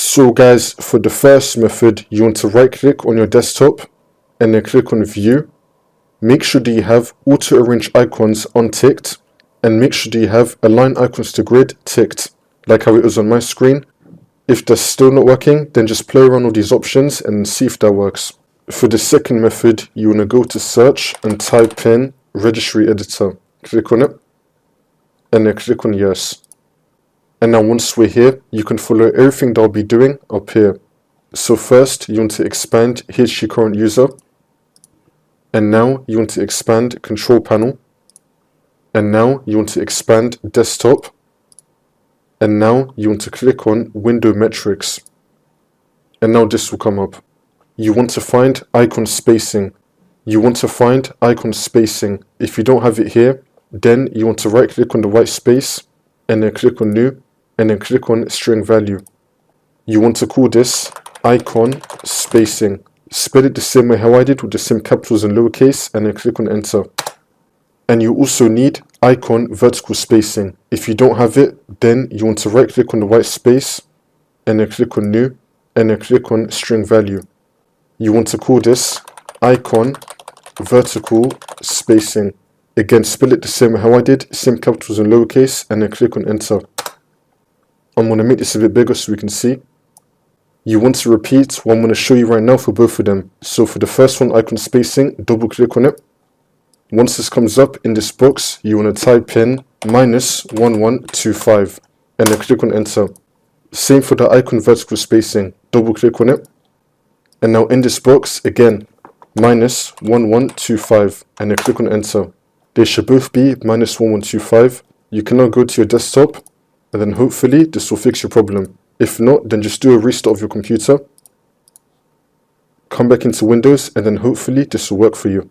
So guys, for the first method, you want to right click on your desktop and then click on view. Make sure that you have auto arrange icons unticked and make sure that you have align icons to grid ticked, like how it was on my screen. If that's still not working, then just play around with these options and see if that works. For the second method, you want to go to search and type in registry editor. Click on it and then click on yes. And now once we're here, you can follow everything that I'll be doing up here. So first, you want to expand HG current user. And now you want to expand control panel. And now you want to expand desktop. And now you want to click on window metrics. And now this will come up. You want to find icon spacing. You want to find icon spacing. If you don't have it here, then you want to right click on the white space and then click on new and then click on string value. You want to call this icon spacing. Spell it the same way how I did with the same capitals and lowercase and then click on enter. And you also need icon vertical spacing. If you don't have it, then you want to right click on the white space and then click on new and then click on string value. You want to call this icon vertical spacing. Again, spell it the same way how I did, same capitals and lowercase and then click on enter. I'm going to make this a bit bigger so we can see. You want to repeat what I'm going to show you right now for both of them. So for the first one, icon spacing, double click on it. Once this comes up in this box, you want to type in -1125 and then click on enter. Same for the icon vertical spacing, double click on it. And now in this box, again, -1125 and then click on enter. They should both be -1125. You can now go to your desktop and then hopefully this will fix your problem. If not, then just do a restart of your computer. Come back into Windows and then hopefully this will work for you.